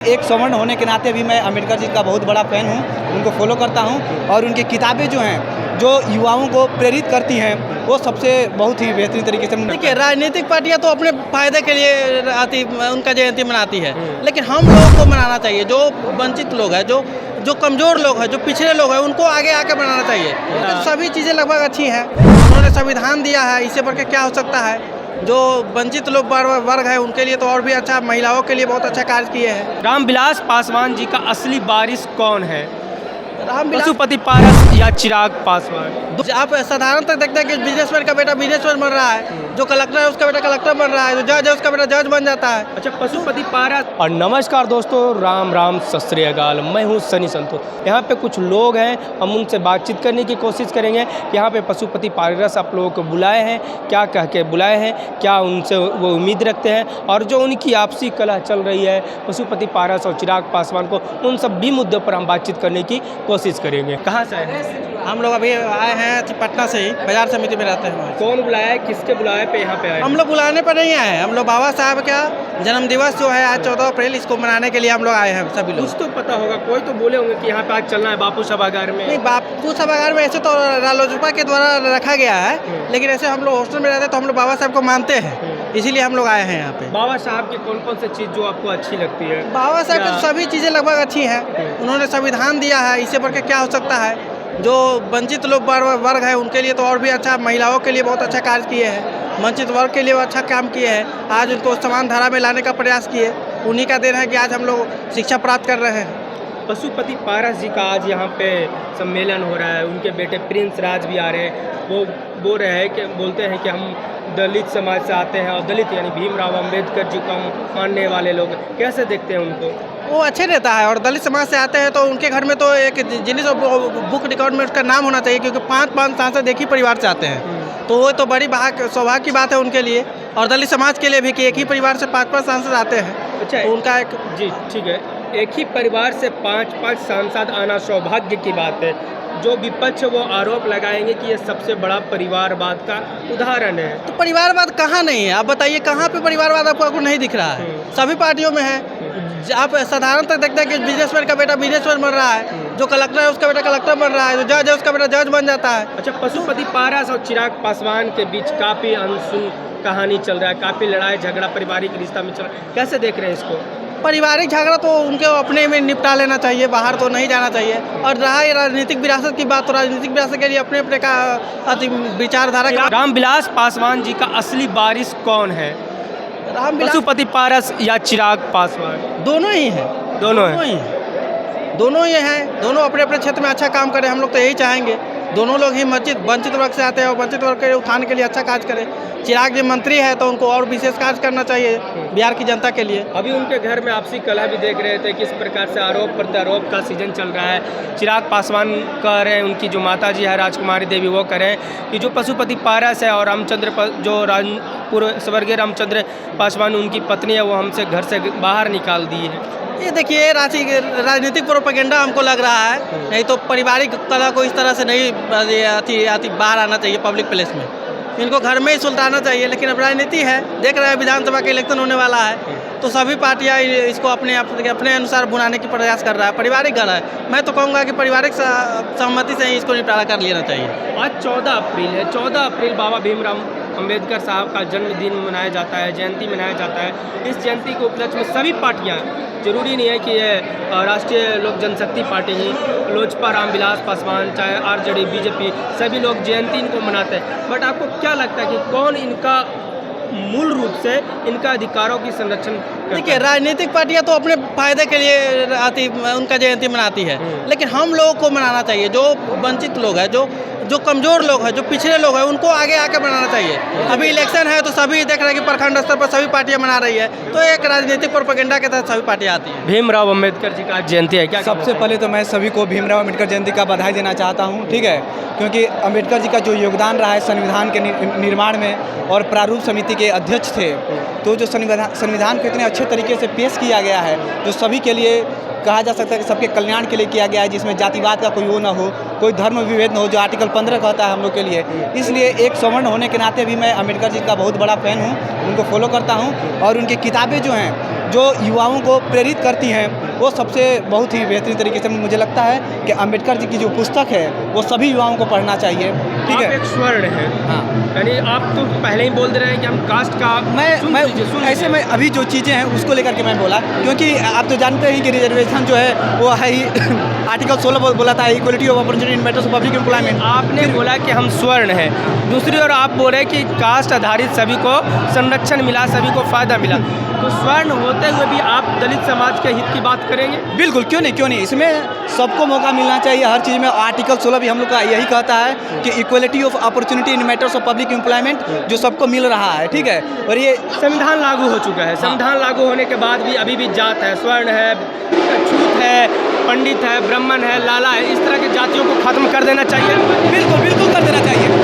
एक सवर्ण होने के नाते भी मैं अम्बेडकर जी का बहुत बड़ा फ़ैन हूँ, उनको फॉलो करता हूँ और उनकी किताबें जो हैं, जो युवाओं को प्रेरित करती हैं, वो सबसे बहुत ही बेहतरीन तरीके से। देखिए, राजनीतिक पार्टियां तो अपने फायदे के लिए उनका जयंती मनाती है, लेकिन हम लोगों को मनाना चाहिए। जो वंचित लोग हैं, जो कमज़ोर लोग हैं, जो पिछड़े लोग हैं, उनको आगे आके मनाना चाहिए। तो सभी चीज़ें लगभग अच्छी हैं। उन्होंने संविधान दिया है, इससे बढ़ के क्या हो सकता है। जो वंचित लोग वर्ग है, उनके लिए तो और भी अच्छा, महिलाओं के लिए बहुत अच्छा कार्य किए हैं। रामविलास पासवान जी का असली वारिस कौन है? रामविलास पशुपति पारस या चिराग पासवान? आप साधारण तक देखते हैं कि बिजनेसमैन का बेटा बिजनेसमैन बन रहा है, जो कलेक्टर है उसका बेटा कलेक्टर बन रहा है, जो जज है उसका बेटा जज बन जाता है। अच्छा, पशुपति पारस। और नमस्कार दोस्तों, राम राम सत श्री अकाल। मैं हूँ सनी संतोष। यहाँ पे कुछ लोग हैं, हम उनसे बातचीत करने की कोशिश करेंगे। यहाँ पे पशुपति पारस आप लोगों को बुलाए हैं, क्या कह के बुलाए हैं, क्या उनसे वो उम्मीद रखते हैं, और जो उनकी आपसी कलह चल रही है पशुपति पारस और चिराग पासवान को, उन सभी मुद्दों पर हम बातचीत करने की कोशिश करेंगे। कहाँ से आए? हम लोग अभी आए हैं पटना से ही, बाजार समिति में रहते हैं। कौन बुलाया है, किसके बुलाए पे यहाँ पे आए? हम लोग बुलाने पर नहीं आए हैं, हम लोग बाबा साहब का जन्मदिवस जो है आज 14 अप्रैल, इसको मनाने के लिए हम लोग आए हैं सभी लोग। कुछ तो पता होगा, कोई तो बोले होंगे कि यहाँ पे आज चलना है बापू सभागार में। नहीं, बापू सभागार में ऐसे तो रालोजपा के द्वारा रखा गया है, लेकिन ऐसे हम लोग हॉस्टल में रहते हैं तो हम लोग बाबा साहब को मानते हैं, इसीलिए हम लोग आए हैं यहाँ पे। बाबा साहब की कौन कौन सी चीज़ जो आपको अच्छी लगती है? बाबा साहब की सभी चीज़ें लगभग अच्छी हैं। उन्होंने संविधान दिया है, इससे बढ़ के क्या हो सकता है। जो वंचित लोग वर्ग है, उनके लिए तो और भी अच्छा, महिलाओं के लिए बहुत अच्छा कार्य किए हैं, वंचित वर्ग के लिए वो अच्छा काम किए हैं। आज उनको समान धारा में लाने का प्रयास किए, उन्हीं का देन है कि आज हम लोग शिक्षा प्राप्त कर रहे हैं। पशुपति पारस जी का आज यहाँ पे सम्मेलन हो रहा है, उनके बेटे प्रिंस राज भी आ रहे हैं। वो बोल रहे हैं कि बोलते हैं कि हम दलित समाज से आते हैं, और दलित यानी भीमराव अंबेडकर जी को हम मानने वाले लोग। कैसे देखते हैं उनको? वो अच्छे रहता है, और दलित समाज से आते हैं तो उनके घर में तो एक जिनिस बुक रिकॉर्ड में उसका नाम होना चाहिए, क्योंकि 5 सांसद एक ही परिवार से आते हैं, तो वो तो बड़ी सौभाग्य की बात है उनके लिए, और दलित समाज के लिए भी कि एक ही परिवार से 5 सांसद आते हैं। अच्छा, तो उनका एक जी ठीक है, एक ही परिवार से 5 सांसद आना सौभाग्य की बात है। जो विपक्ष वो आरोप लगाएंगे कि ये सबसे बड़ा परिवारवाद का उदाहरण है। तो परिवारवाद कहाँ नहीं है, आप बताइए, कहाँ पे परिवारवाद आपको नहीं दिख रहा है? सभी पार्टियों में है। आप साधारण तक देखते हैं कि बिजनेसमैन का बेटा बिजनेसमैन बन रहा है, जो कलेक्टर है उसका बेटा कलेक्टर बन रहा है, जो जज है उसका बेटा जज बन जाता है। अच्छा, पशुपति पारस और चिराग पासवान के बीच काफ़ी अनसुन कहानी चल रहा है, काफ़ी लड़ाई झगड़ा पारिवारिक रिश्ता में चल रहा है, कैसे देख रहे हैं इसको? पारिवारिक झगड़ा तो उनके अपने में निपटा लेना चाहिए, बाहर तो नहीं जाना चाहिए। और रहा ये राजनीतिक विरासत की बात, तो राजनीतिक विरासत के लिए अपने अपने का विचारधारा का। रामविलास पासवान जी का असली वारिस कौन है? पशुपति पारस या चिराग पासवान? दोनों ही हैं। दोनों ही हैं। दोनों अपने अपने क्षेत्र में अच्छा काम करें, हम लोग तो यही चाहेंगे। दोनों लोग ही वंचित वर्ग से आते हैं और वंचित वर्ग के उत्थान के लिए अच्छा कार्य करें। चिराग जी मंत्री है तो उनको और विशेष कार्य करना चाहिए बिहार की जनता के लिए। अभी उनके घर में आपसी कलह भी देख रहे थे, किस प्रकार से आरोप प्रत्यारोप का सीजन चल रहा है। चिराग पासवान कह रहे हैं, उनकी जो माता जी है राजकुमारी देवी, वो कह रहे हैं कि जो पशुपति पारस है और पूर्व स्वर्गीय रामचंद्र पासवान उनकी पत्नी है, वो हमसे घर से बाहर निकाल दी है। ये देखिए, राजनीतिक प्रोपेगेंडा हमको लग रहा है, नहीं तो पारिवारिक कला को इस तरह से नहीं बाहर आना चाहिए पब्लिक प्लेस में, इनको घर में ही सुलझाना चाहिए। लेकिन अब राजनीति है, देख रहे हैं विधानसभा का इलेक्शन होने वाला है, तो सभी पार्टियां इसको अपने अनुसार बुनाने की प्रयास कर रहा है। पारिवारिक गला है, मैं तो कहूँगा कि पारिवारिक सहमति से ही इसको निपटारा कर लेना चाहिए। आज 14 अप्रैल है, 14 अप्रैल बाबा भीमराव अंबेडकर साहब का जन्मदिन मनाया जाता है, जयंती मनाया जाता है। इस जयंती के उपलक्ष्य में सभी पार्टियां, जरूरी नहीं है कि ये राष्ट्रीय लोक जनशक्ति पार्टी ही, लोजपा, रामविलास पासवान, चाहे आरजेडी, बीजेपी, सभी लोग जयंती इनको मनाते हैं। बट आपको क्या लगता है कि कौन इनका मूल रूप से इनका अधिकारों की संरक्षण? देखिए, राजनीतिक पार्टियां तो अपने फायदे के लिए उनका जयंती मनाती है, लेकिन हम लोगों को मनाना चाहिए। जो वंचित लोग हैं, जो कमज़ोर लोग हैं, जो पिछड़े लोग हैं, उनको आगे आके मनाना चाहिए। अभी इलेक्शन है तो सभी देख रहे हैं कि प्रखंड स्तर पर सभी पार्टियां मना रही है, तो एक राजनीतिक प्रोपेगेंडा के तहत सभी पार्टियां आती हैं। भीमराव अंबेडकर जी का आज जयंती है, क्या सबसे पहले तो मैं सभी को भीमराव अम्बेडकर जयंती का बधाई देना चाहता हूँ, ठीक है, क्योंकि अम्बेडकर जी का जो योगदान रहा है संविधान के निर्माण में, और प्रारूप समिति के अध्यक्ष थे, तो जो संविधान को इतने अच्छे तरीके से पेश किया गया है, जो सभी के लिए कहा जा सकता है कि सबके कल्याण के लिए किया गया है, जिसमें जातिवाद का कोई वो ना हो, कोई धर्म विभेद ना हो, जो आर्टिकल 15 कहता है हम लोग के लिए। इसलिए एक सवर्ण होने के नाते भी मैं अम्बेडकर जी का बहुत बड़ा फ़ैन हूँ, उनको फॉलो करता हूँ, और उनकी किताबें जो हैं, जो युवाओं को प्रेरित करती हैं, वो सबसे बहुत ही बेहतरीन तरीके से मुझे लगता है कि अम्बेडकर जी की जो पुस्तक है वो सभी युवाओं को पढ़ना चाहिए। ठीक आप है। एक स्वर्ण है, हाँ, यानी आप तो पहले ही बोल दे रहे हैं कि हम कास्ट का मैं ऐसे में अभी जो चीज़ें हैं उसको लेकर के मैं बोला, क्योंकि आप तो जानते हैं कि रिजर्वेशन जो है वो है ही आर्टिकल 16 बोला था, equality of opportunity in matters of public employment. आपने बोला कि हम स्वर्ण हैं, दूसरी ओर आप बोल रहे हैं कि कास्ट आधारित सभी को संरक्षण मिला, सभी को फ़ायदा मिला, तो स्वर्ण होते हुए भी आप दलित समाज के हित की बात करेंगे? बिल्कुल, क्यों नहीं, इसमें सबको मौका मिलना चाहिए हर चीज़ में। आर्टिकल 16 भी हम लोग का यही कहता है कि equality of opportunity in matters of public employment जो सबको मिल रहा है। ठीक है। और ये संविधान लागू हो चुका है, संविधान लागू होने के बाद भी अभी भी जात है, स्वर्ण है, छूत है, पंडित है, ब्राह्मण है, लाला है, इस तरह की जातियों को खत्म कर देना चाहिए। बिल्कुल कर देना चाहिए।